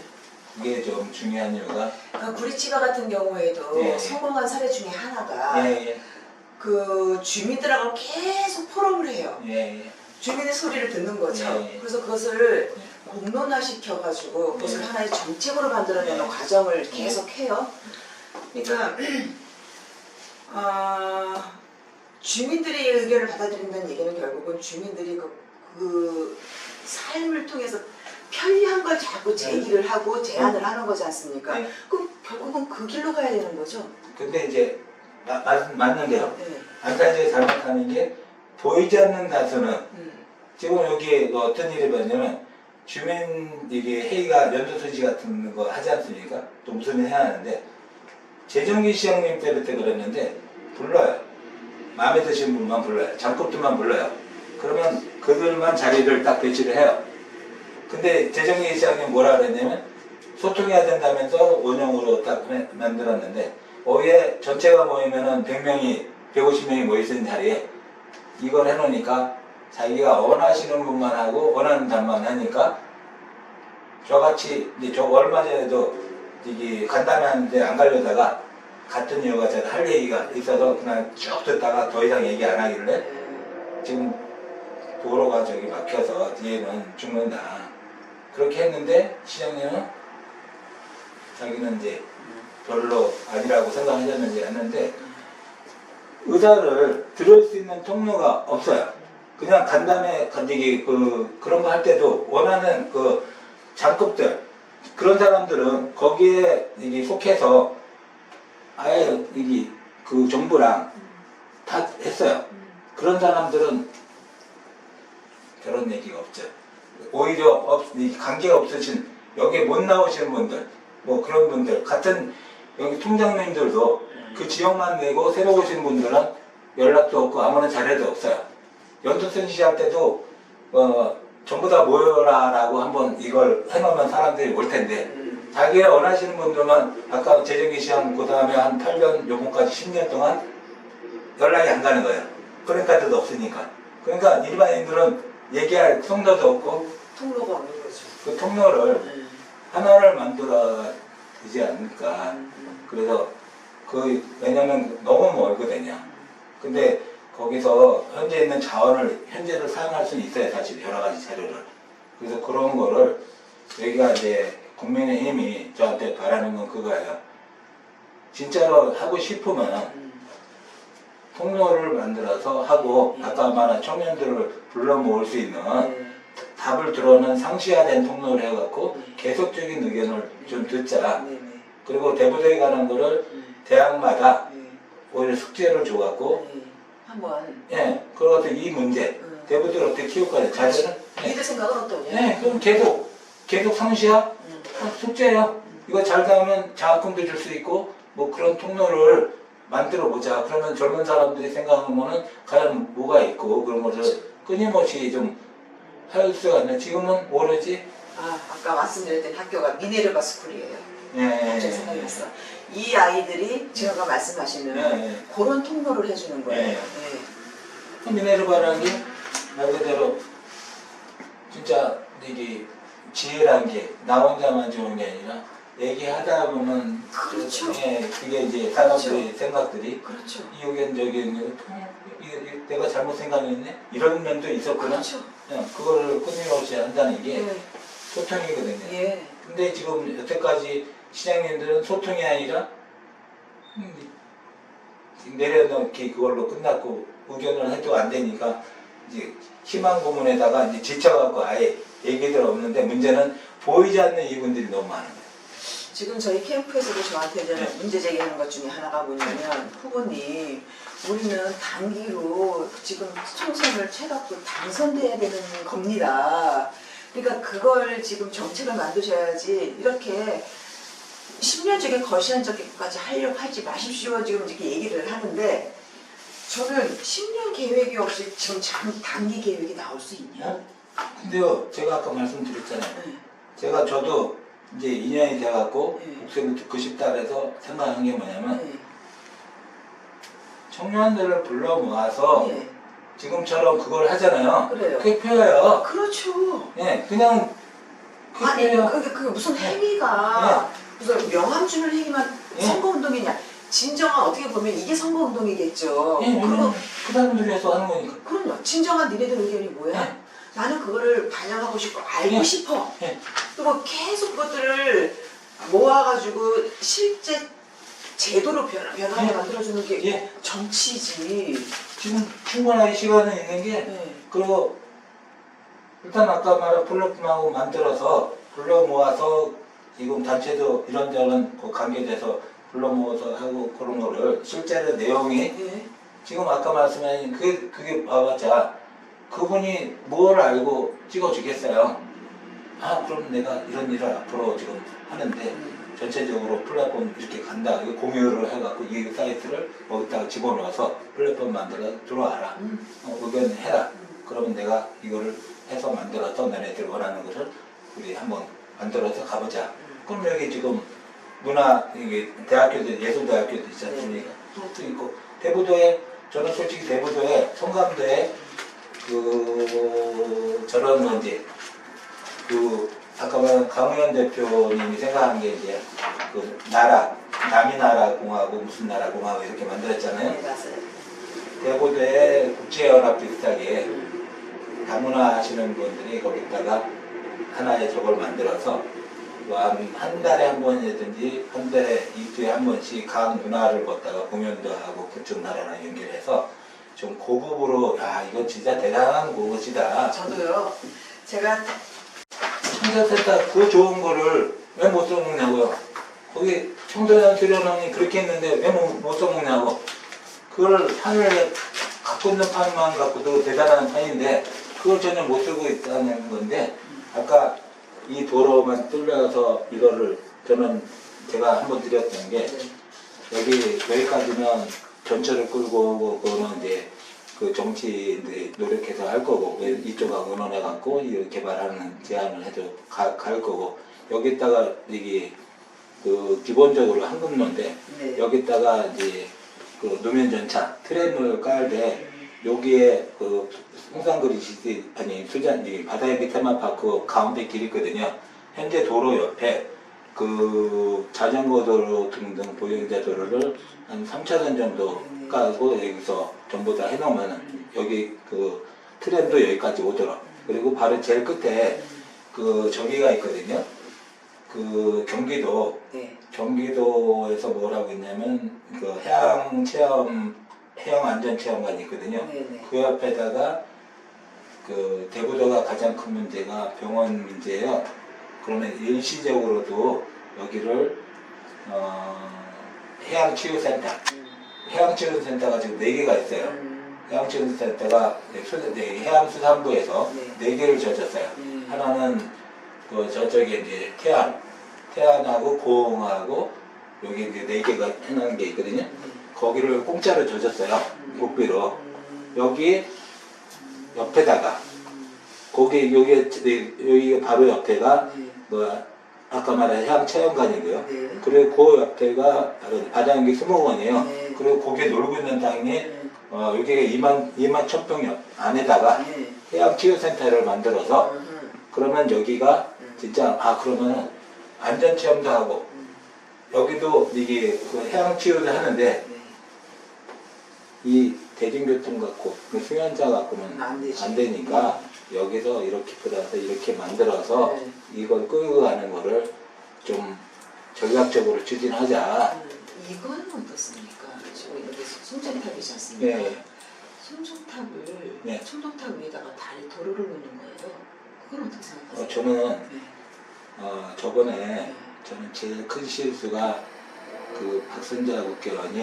그게 좀 중요한 이유가, 그러니까 구리치과 같은 경우에도 성공한 사례 중에 하나가 그 주민들하고 계속 포럼을 해요. 주민의 소리를 듣는 거죠. 그래서 그것을 공론화 시켜가지고 그것을 하나의 정책으로 만들어내는 과정을 계속해요. 그러니까 주민들의 의견을 받아들인다는 얘기는 결국은 주민들이 그 삶을 통해서 편리한 걸 자꾸 제기를 하고 제안을 하는 거지 않습니까? 그럼 결국은 그 길로 가야 되는 거죠. 근데 이제 맞는데요. 네. 아까 이제 잘못하는 게 보이지 않는 다수는 지금 여기 어떤 일이 벌냐면 주민들이 회의가 연두소지 같은 거 하지 않습니까? 또 무슨 일 해야 하는데 재정기 시장님 때부터 그랬는데 불러요. 마음에 드시는 분만 불러요. 장급들만 불러요. 그러면 그들만 자리를 딱 배치를 해요. 근데 재정기 시장님 뭐라 그랬냐면 소통해야 된다면서 원형으로 딱 만들었는데 오후에 전체가 모이면은 100명이 150명이 모여있는 자리에 이걸 해놓으니까 자기가 원하시는 분만 하고 원하는 답만 하니까 저같이 이제 저 얼마 전에도 이게 간담회하는데 안 가려다가 같은 이유가 제가 할 얘기가 있어서 그냥 쭉 듣다가 더 이상 얘기 안 하길래 지금 도로가 저기 막혀서 뒤에는 죽는다 그렇게 했는데 시장님은 자기는 이제 별로 아니라고 생각하셨는지 했는데 의사를 들을 수 있는 통로가 없어요. 그냥 간담회 간디기 그런 거 할 때도 원하는 그 장급들 그런 사람들은 거기에 이게 속해서 아예 이게 그 정부랑 다 했어요. 그런 사람들은 그런 얘기가 없죠. 오히려 관계가 없으신 여기에 못 나오시는 분들 뭐 그런 분들 같은 여기 통장님들도 그 지역만 내고 새로 오신 분들은 연락도 없고 아무런 자료도 없어요. 연두선시 할 때도 전부 다 모여라 라고 한번 이걸 해놓으면 사람들이 올 텐데 자기가 원하시는 분들만 아까 재정기 시장 그 다음에 한 8년 요번까지 10년 동안 연락이 안 가는 거예요. 그러니까도 없으니까. 그러니까 일반인들은 얘기할 통로도 없고 통로가 없는 거죠. 그 통로를 하나를 만들어야 되지 않을까. 그래서 왜냐면 너무 멀거든요. 근데 거기서 현재 있는 자원을 현재를 사용할 수는 있어요. 사실 여러 가지 자료를. 그래서 그런 거를 여기가 이제 국민의힘이 저한테 바라는 건 그거예요. 진짜로 하고 싶으면 통로를 만들어서 하고 아까 말한 청년들을 불러 모을 수 있는 답을 들어오는 상시화된 통로를 해갖고 계속적인 의견을 좀 듣자. 그리고 대부대에 가는 거를 대학마다 오히려 숙제를 줘갖고 한번 그리고 이 문제 대부대를 어떻게 키울 거냐 자료는 니들 생각은 어떠냐? 그럼 계속 상시화 숙제예요. 이거 잘 나오면 장학금도 줄 수 있고 뭐 그런 통로를 만들어 보자. 그러면 젊은 사람들이 생각하는 거는 과연 뭐가 있고 그런 것을 끊임없이 좀 할 수가 있는. 지금은 오로지 아까 말씀드렸던 학교가 미네르바 스쿨이에요. 갑자기 생각났어. 이 아이들이 지금 아까 말씀하시는 그런 통로를 해주는 거예요. 미네르바라는 게 말 그대로 진짜 이게 지혜라는 게 나 혼자만 좋은 게 아니라 얘기하다 보면 그렇죠. 그게 이제 사람들의 생각들이 그렇죠. 이 의견 저기 의견 내가 잘못 생각했네 이런 면도 있었구나. 그렇죠. 그거를 끊임없이 한다는 게 소통이거든요. 근데 지금 여태까지 시장님들은 소통이 아니라 내려놓기 그걸로 끝났고 의견을 해도 안 되니까 이제 희망 고문에다가 이제 지쳐갖고 아예 얘기들 없는데 문제는 보이지 않는 이분들이 너무 많은 거예요. 지금 저희 캠프에서도 저한테 이제 문제 제기하는 것 중에 하나가 뭐냐면 후보님 우리는 단기로 지금 총선을 채갖고 당선돼야 되는 겁니다. 그러니까 그걸 지금 정책을 만드셔야지 이렇게 10년 쪽에 거시한 적까지 하려고 하지 마십시오. 지금 이렇게 얘기를 하는데 저는 10년 계획이 없이 지금 단기 계획이 나올 수 있냐? 근데요, 제가 아까 말씀드렸잖아요. 저도 이제 2년이 돼갖고 국세를 듣고 싶다 그래서 생각한 게 뭐냐면 청년들을 불러 모아서 지금처럼 그걸 하잖아요. 그래요. 그게 표예요. 그렇죠. 그냥 아니 그게 무슨 행위가 무슨 명함 주는 행위만 선거운동이냐? 진정한 어떻게 보면 이게 선거운동이겠죠. 그리고 그 사람들이 해서 하는 거니까. 그럼요. 진정한 니네들 의견이 뭐야? 나는 그거를 반영하고 싶고 알고 예. 싶어. 예. 그리고 계속 그것들을 모아가지고 실제 제도로 변화를 예. 만들어주는 게 예. 정치지. 지금 충분하게 시간은 있는 게 네. 그리고 일단 아까 말한 플랫폼하고 만들어서 불러 모아서 지금 단체도 이런저런 그 관계돼서 불러 모아서 하고 그런 거를 실제로 내용이 네. 지금 아까 말씀하신 그게 봐봤자 그분이 뭘 알고 찍어주겠어요. 아 그럼 내가 이런 일을 앞으로 지금 하는데 전체적으로 플랫폼 이렇게 간다. 이거 공유를 해갖고 이 사이트를 거기다가 집어넣어서 플랫폼 만들어 들어와라. 의견해라. 그러면 내가 이거를 해서 만들어서 너네들 원하는 것을 우리 한번 만들어서 가보자. 그럼 여기 지금 이게 대학교도 예술대학교도 있지 않습니까? 그것도 있고 대부도에 저는 솔직히 대부도에 성감도에 저런 건지 아까 말한 강우현 대표님이 생각한 게 이제 남이 나라 공화국 무슨 나라 공화국 이렇게 만들었잖아요. 네, 맞아요. 대부도에 국제연합 비슷하게 다문화 하시는 분들이 거기다가 하나의 저걸 만들어서 한 달에 한 번이든지 한 달에 이주에 한 번씩 각 문화를 걷다가 공연도 하고 그쪽 나라랑 연결해서 좀 고급으로 이건 진짜 대단한 곳이다. 저도요. 제가 청소센터 그 좋은 거를 왜 못 써먹냐고요. 거기 청소년 수련원이 그렇게 했는데 왜 못 써먹냐고. 그걸 판을 갖고 있는 판만 갖고도 대단한 판인데 그걸 전혀 못 쓰고 있다는 건데 아까 이 도로만 뚫려서 이거를 제가 한번 드렸던 게 여기까지는 전철을 끌고 오고 그거는 이제 그 정치인들이 노력해서 할 거고 이쪽하고 의논해갖고 이 개발하는 제안을 해도 갈 거고 여기다가 이게 그 기본적으로 한금로인데 여기다가 이제 그 노면 전차 트램을 깔 때 여기에 그 홍상그리시티 수잔 바다의 밑 테마파크 가운데 길이 있거든요. 현재 도로 옆에 그 자전거 도로 등등 보행자 도로를 한 3차선 정도 깔고 여기서 전부 다 해놓으면 여기 그 트램도 여기까지 오도록 그리고 바로 제일 끝에 그 저기가 있거든요. 그 경기도에서 뭐라고 있냐면 그 해양 안전 체험관이 있거든요. 그 옆에다가 그 대구도가 가장 큰 문제가 병원 문제예요. 그러면 일시적으로도 여기를 해양치유센터가 지금 4개가 있어요. 해양치유센터가 해양수산부에서 4개를 져줬어요. 하나는 그 저쪽에 이제 태안하고 고흥하고 여기 이제 4개가 해놓은 게 있거든요. 거기를 공짜로 져줬어요. 국비로. 여기 옆에다가 여기 바로 옆에가 아까 말한 해양체험관이고요. 그리고 그 옆에가 바다연기 수목원이에요. 그리고 거기에 놀고 있는 땅이 여기가 2만 1,000평 안에다가 해양치유센터를 만들어서 그러면 여기가 진짜 그러면 안전체험도 하고 여기도 이게 그 해양치유를 하는데 이 대중교통 갖고 수면자 갖고는 안 되니까 여기서 이렇게 끌어서 이렇게 만들어서 이걸 끌고 가는 거를 좀 전략적으로 추진하자. 이거는 어떻습니까? 여기 송정탑이지 않습니까? 송정탑 위에다가 도로를 놓는 거예요. 그건 어떻게 생각하세요? 저는 제일 큰 실수가 그 박선자 국회의원이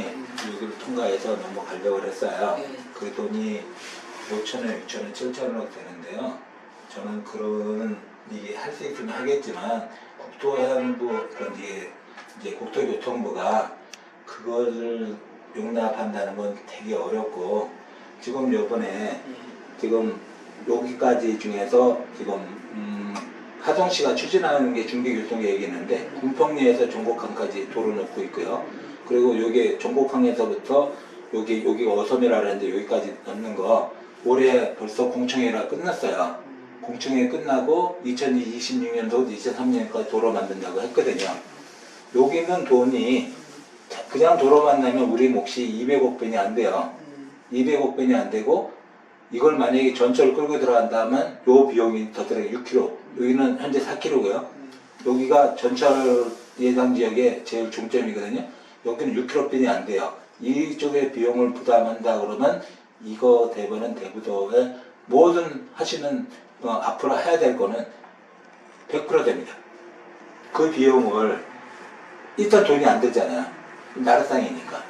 여기를 통과해서 넘어가려고 했어요. 그 돈이 5천원, 6천원, 7천원 되는데요. 저는 그런 이게 할 수 있으면 하겠지만 국토해양부 이제 국토교통부가 그거를 용납한다는 건 되게 어렵고 지금 요번에 지금 여기까지 중에서 지금 하정시가 추진하는 게 중계교통계획이 있는데 군평리에서 종곡항까지 도로 놓고 있고요. 그리고 여기 종곡항에서부터 여기가 어섬이라는데 여기까지 넣는 거 올해 벌써 공청회가 끝났어요. 공청회 끝나고 2026년도 2003년까지 도로 만든다고 했거든요. 여기는 돈이 그냥 도로만 내면 우리 몫이 200억 변이 안 돼요. 200억 변이 안 되고 이걸 만약에 전철을 끌고 들어간다면 요 비용이 더 들어요. 6km. 여기는 현재 4km고요. 여기가 전철 예상 지역의 제일 중점이거든요. 여기는 6km뿐이 안 돼요. 이쪽에 비용을 부담한다 그러면 이거 대부분 대부도의 모든 하시는 앞으로 해야 될 거는 100% 됩니다. 그 비용을 일단 돈이 안 들잖아요. 나라상이니까.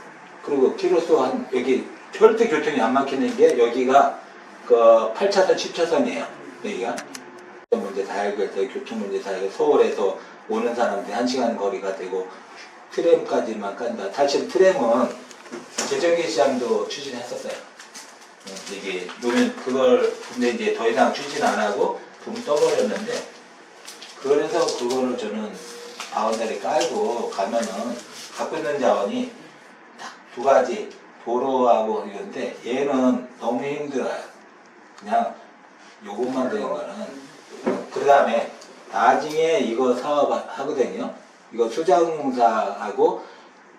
그리고 키로수 한 여기 절대 교통이 안 막히는 게 여기가 그 8차선 10차선이에요. 여기가 문제 다 해결되고 교통 문제 다 해결. 서울에서 오는 사람들이 1시간 거리가 되고 트램까지만 간다. 사실 트램은 재정기 시장도 추진했었어요. 이게 요즘 그걸 근데 이제 더 이상 추진 안 하고 붕 떠버렸는데 그래서 그거를 저는 바운다리 깔고 가면은 갖고 있는 자원이 딱 두 가지 도로하고 이건데 얘는 너무 힘들어요. 그냥 요것만 되는 거는 그 다음에 나중에 이거 사업 하거든요. 이거 수자공사하고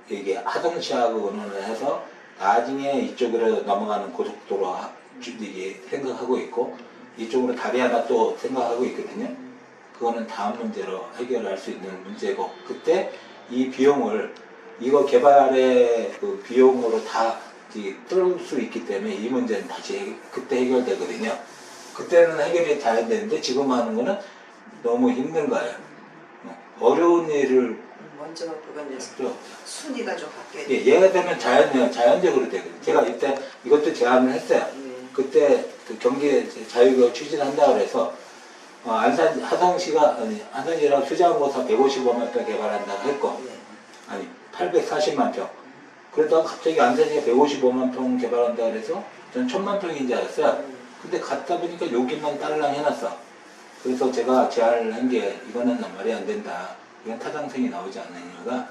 이게 하동시하고 의논을 해서 나중에 이쪽으로 넘어가는 고속도로 이게 생각하고 있고 이쪽으로 다리 하나 또 생각하고 있거든요. 그거는 다음 문제로 해결할 수 있는 문제고 그때 이 비용을 이거 개발의 그 비용으로 다 뚫을 수 있기 때문에 이 문제는 다시 그때 해결되거든요. 그때는 해결이 잘 되는데 지금 하는 거는 너무 힘든 거예요. 어려운 일을 먼저 그건 이제 순위가 좀 바뀌어야 예, 얘가 되면 자연적으로 되거든요. 제가 이때 이것도 제안을 했어요. 그때 그 경기 자유교육 추진한다 그래서 안산 하성시가 안산시랑 수자원고사 155만 평 개발한다고 했고 아니 840만 평. 그러다가 갑자기 안산시가 155만 평 개발한다 그래서 전 1000만 평인 줄 알았어요. 근데 갔다 보니까 여기만 딸랑 해놨어. 그래서 제가 제안을 한 게 이거는 말이 안 된다. 이건 타당성이 나오지 않는 이유가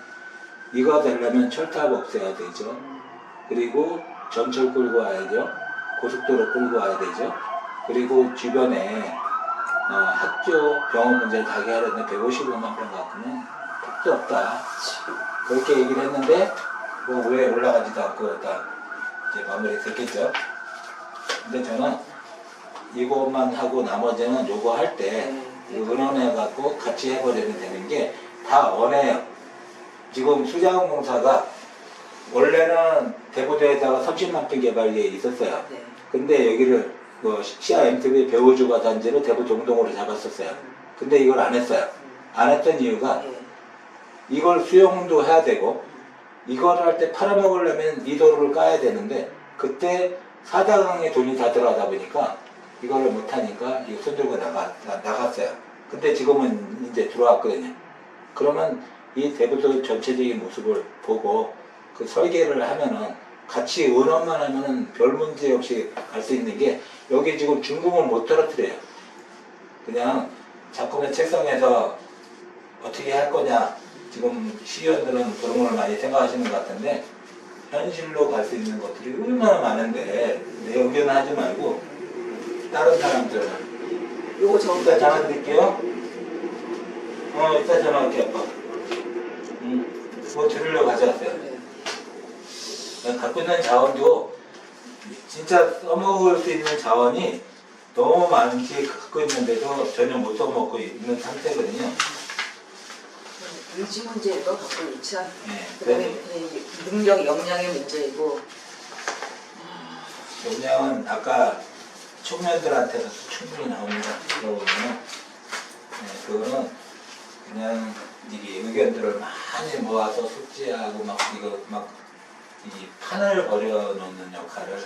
이거 되려면 철탑 없애야 되죠. 그리고 전철 끌고 와야죠. 고속도로 끌고 와야 되죠. 그리고 주변에 학교, 병원 문제를 다 해결하는데 155만 평 갖고는 택도 없다. 그렇게 얘기를 했는데 왜 올라가지도 않고 다 이제 마무리 됐겠죠. 근데 저는 이것만 하고 나머지는 요거 할 때 의논해갖고 같이 해버리면 되는 게 다 원해요. 지금 수자원공사가 원래는 대구도에다가 30만 평 개발에 있었어요. 근데 여기를 시아 MTV 배우주가 단지로 대구 동동으로 잡았었어요. 근데 이걸 안 했어요. 안 했던 이유가 이걸 수용도 해야 되고 이걸 할 때 팔아먹으려면 이 도로를 까야 되는데 그때 사당의 돈이 다 들어가다 보니까 이거를 못하니까 이거 손들고 나갔어요. 근데 지금은 이제 들어왔거든요. 그러면 이 대구도 전체적인 모습을 보고 그 설계를 하면은 같이 의논만 하면은 별 문제 없이 갈 수 있는 게 여기 지금 중공을 못 떨어뜨려요. 그냥 작품의 책상에서 어떻게 할 거냐 지금 시의원들은 그런 걸 많이 생각하시는 것 같은데 현실로 갈 수 있는 것들이 얼마나 많은데 내 의견 하지 말고 다른 사람들은 요거 이따 전화 드릴게요. 이따 전화할게 아빠. 뭐 들으려고 가져왔어요. 갖고 있는 자원도 진짜 써먹을 수 있는 자원이 너무 많지 갖고 있는데도 전혀 못 써먹고 있는 상태거든요. 의지 문제도 갖고 있죠. 네, 그다음에 능력, 역량의 문제이고. 역량은 아까 청년들한테도 충분히 나옵니다. 그거는 그거는 그냥 이게 의견들을 많이 모아서 숙지하고 막 이거 막 이 판을 벌여놓는 역할을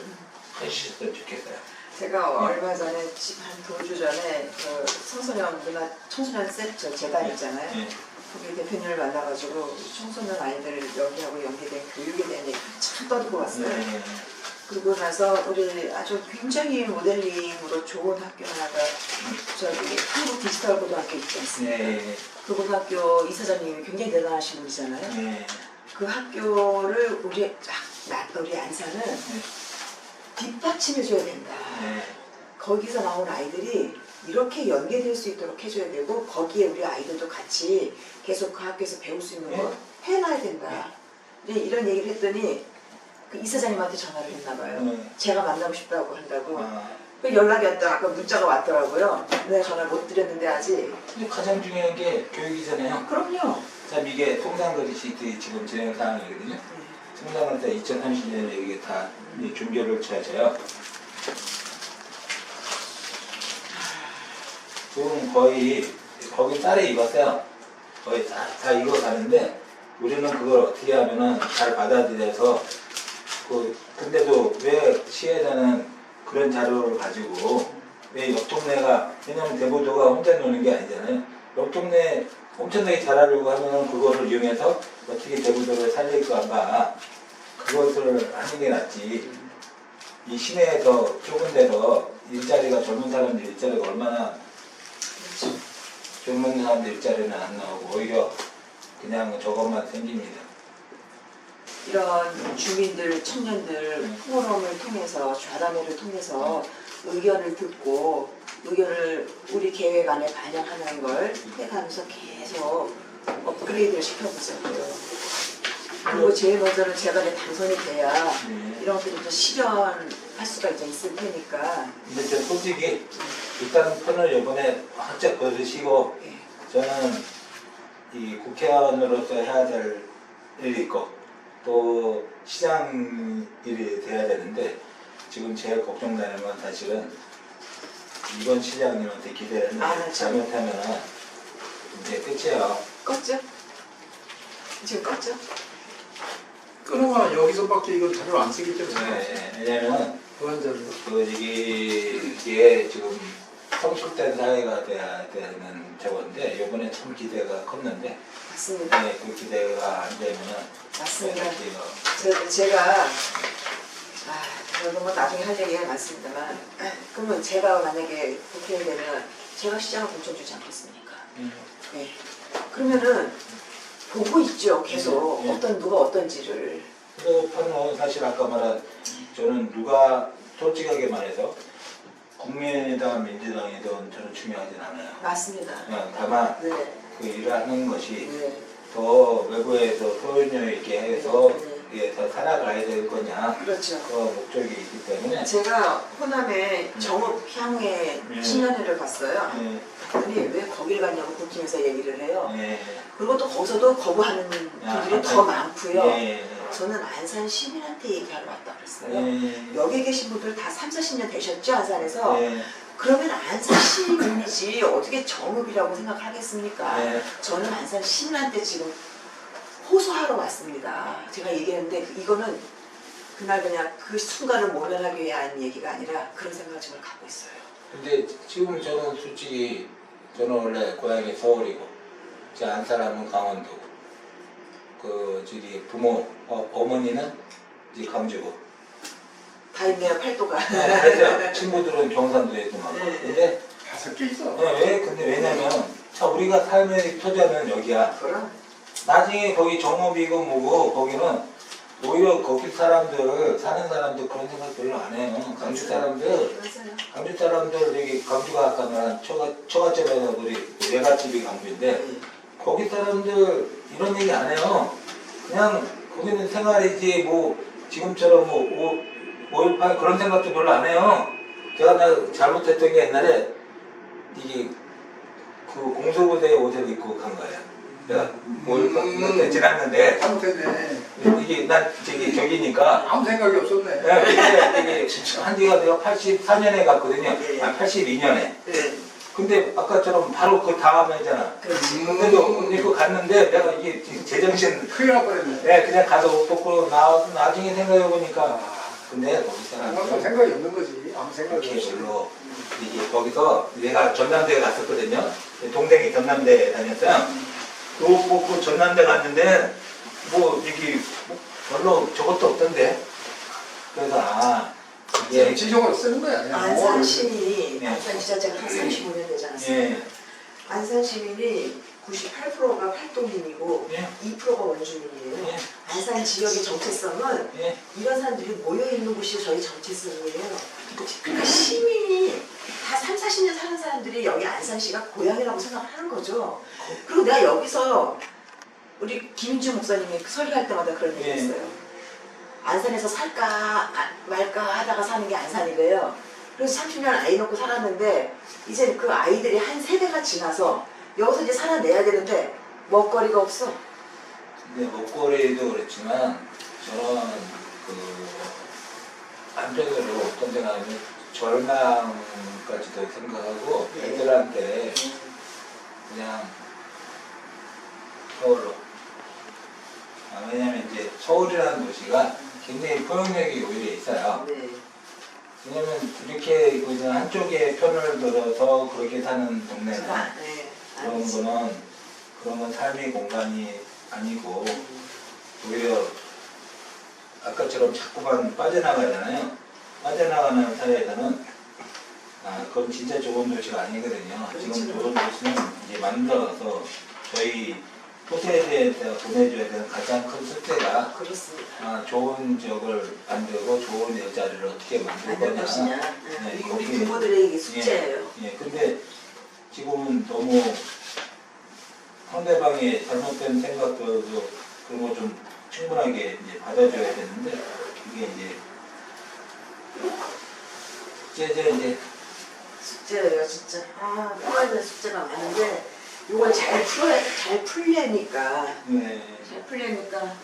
해주셨으면 좋겠어요. 제가 얼마 전에 한 2주 전에 그 청소년 문화 청소년 센터 재단 있잖아요. 거기 대표님을 만나가지고 청소년 아이들 여기하고 연계된 교육에 대한 얘기 참 떠들고 왔어요. 그러고 나서 우리 아주 굉장히 모델링으로 좋은 학교 하나가 저기 한국 디지털 고등학교 있지 않습니까? 그 고등학교 이사장님이 굉장히 대단하신 분이잖아요. 그 학교를 우리 안산은 뒷받침해줘야 된다. 거기서 나온 아이들이 이렇게 연계될 수 있도록 해줘야 되고 거기에 우리 아이들도 같이 계속 그 학교에서 배울 수 있는 거 해놔야 된다. 이런 얘기를 했더니 그 이사장님한테 전화를 했나 봐요. 네. 제가 만나고 싶다고 한다고. 아, 그 연락이 왔다. 아까 문자가 왔더라고요. 내가 전화 못 드렸는데 아직. 근데 가장 중요한 게 교육이잖아요. 그럼요. 참 이게 송산그릇이 지금 진행 상황이거든요. 송산그릇 2030년에 이게 다 준결을 쳐야죠. 지금 거의 거기 쌀에 익었어요. 거의 다 익어가는데 우리는 그걸 어떻게 하면은 잘 받아들여서 근데도 왜 시에서는 그런 자료를 가지고 왜 옆 동네가 왜냐면 대보도가 혼자 노는 게 아니잖아요. 옆 동네 엄청나게 잘하려고 하면 그거를 이용해서 어떻게 대보도를 살릴까 그것을 하는 게 낫지. 이 시내에서 좁은 데서 일자리가 젊은 사람들 일자리가 얼마나 젊은 사람들 일자리는 안 나오고 오히려 그냥 저것만 생깁니다. 이런 주민들, 청년들 포럼을 통해서 좌담회를 통해서 의견을 듣고 의견을 우리 계획 안에 반영하는 걸 해가면서 계속 업그레이드를 시켜보자고요. 그리고 제일 먼저는 제가 이제 당선이 돼야 이런 것들을 좀 실현할 수가 이제 있을 테니까. 근데 저 솔직히 일단 편을 이번에 활짝 걸으시고 저는 이 국회의원으로서 해야 될 일이 있고 또 시장 일이 돼야 되는데 지금 제일 걱정되는 건 사실은 이번 시장님한테 기대를 했는데 잘못하면 이제 끝이에요. 껐죠? 지금 껐죠? 끊으면 여기서밖에 이거 자료를 안 쓰기 때문에. 네, 왜냐면 그런 이게 지금 성숙된 사회가 돼야 되는 저건데 이번에 참 기대가 컸는데 맞습니다. 네, 그 기대가 안 되면은 맞습니다. 네, 제가 그런 건 나중에 할 얘기가 많습니다만 그러면 제가 만약에 국회에 되면 제가 시장을 공천주지 않겠습니까? 네. 그러면은 보고 있죠. 계속 누가 어떤지를. 그 편은 사실 아까 말한 저는 누가 솔직하게 말해서 국민의당, 민주당이든 저는 중요하진 않아요. 맞습니다. 다만 네. 그 일을 하는 것이 네. 더 외부에서 소유력 있게 해서 더 살아가야 될 거냐 그렇죠. 그 목적이 있기 때문에 제가 호남에 정읍향에 신년회를 갔어요. 그랬더니 왜 거길 갔냐고 국힘에서 얘기를 해요. 그리고 또 거기서도 거부하는 분들이 더 많고요. 저는 안산 시민한테 얘기하러 왔다 그랬어요. 여기 계신 분들 다 3, 40년 되셨죠? 안산에서. 그러면 안산 시민이지 어떻게 정읍이라고 생각하겠습니까? 저는 안산 시민한테 지금 호소하러 왔습니다. 제가 얘기했는데 이거는 그날 그냥 그 순간을 모면하기 위한 얘기가 아니라 그런 생각을 정말 갖고 있어요. 근데 지금 저는 솔직히 저는 원래 고향이 서울이고 제 안사람은 강원도고 저기 부모 어머니는 이제 광주고 다 있네요. 팔도가. 그래서 친구들은 경상도에 있고 막 근데 다 섞여 있어. 근데 왜냐면 자 우리가 삶의 터전은 여기야. 그럼 나중에 거기 정읍이고 뭐고 거기는 오히려 거기 사람들 사는 사람들 그런 생각 별로 안 해요. 광주 사람들 광주 사람들 여기 광주가 아까 말한 처갓집에서 우리 외갓집이 광주인데 거기 사람들 이런 얘기 안 해요. 그냥 거기는 생활이지 뭐 지금처럼 뭐 5.18 그런 생각도 별로 안 해요. 제가 잘못했던 게 옛날에 이게 그 공소부대 옷을 입고 간 거예요. 내가 5.18 때 지났는데 잘못했네. 이게 난 저기니까 아무 생각이 없었네. 이게 한 지가 내가 84년에 갔거든요. 82년에. 근데 아까처럼 바로 그 다음 해잖아. 근데도 입고 갔는데 내가 이게 제정신 큰일 날 뻔했네. 그냥 가서 옷 벗고 나중에 생각해 보니까 근데 거기 아무 사람들 생각이 없는 거지. 아무 생각이 없어. 별로 이게 거기서 내가 전남대에 갔었거든요. 동생이 전남대 다녔어요. 옷 벗고 전남대 갔는데 뭐 이게 별로 저것도 없던데. 그래서 지적으로 쓰는 거야. 그냥 안산 시민이 네. 안산 시자체가 한 35년 되지 않았습니까? 안산 시민이 98%가 활동민이고 2%가 원주민이에요. 안산 지역의 정체성은 이런 사람들이 모여있는 곳이 저희 정체성이에요. 그러니까 시민이 다 3, 40년 사는 사람들이 여기 안산시가 고향이라고 생각하는 거죠. 그리고 내가 여기서 우리 김인주 목사님이 설교할 때마다 그런 얘기 했어요. 안산에서 살까 말까 하다가 사는 게 안산이래요. 그래서 30년 아이 놓고 살았는데 이제 그 아이들이 한 세대가 지나서 여기서 이제 살아내야 되는데 먹거리가 없어. 근데 먹거리도 그렇지만 저는 그 한편으로 어떤 생각하면 절망까지도 생각하고 네. 애들한테 그냥 서울로. 왜냐면 이제 서울이라는 도시가 굉장히 포용력이 오히려 있어요. 네. 왜냐면 이렇게 그냥 한쪽에 편을 들어서 그렇게 사는 동네는 네. 그런 건 삶의 공간이 아니고 오히려 아까처럼 자꾸만 빠져나가잖아요. 빠져나가는 사회에서는 그건 진짜 좋은 도시가 아니거든요. 그렇죠. 지금 좋은 도시는 이제 만들어서 저희 후세대에서 보내줘야 되는 가장 큰 숙제가 그렇습니다. 좋은 지역을 만들고 좋은 여자를 어떻게 만들 만들 거냐. 것이냐. 네, 우리 거기에- 부모들의 숙제예요. 예, 근데 지금은 너무 상대방의 잘못된 생각도 그런 거 좀 충분하게 이제 받아줘야 되는데 이게 이제 숙제예요, 진짜. 풀어야 될 숙제가 많은데 이걸 잘 풀려니까 네. 잘 풀려니까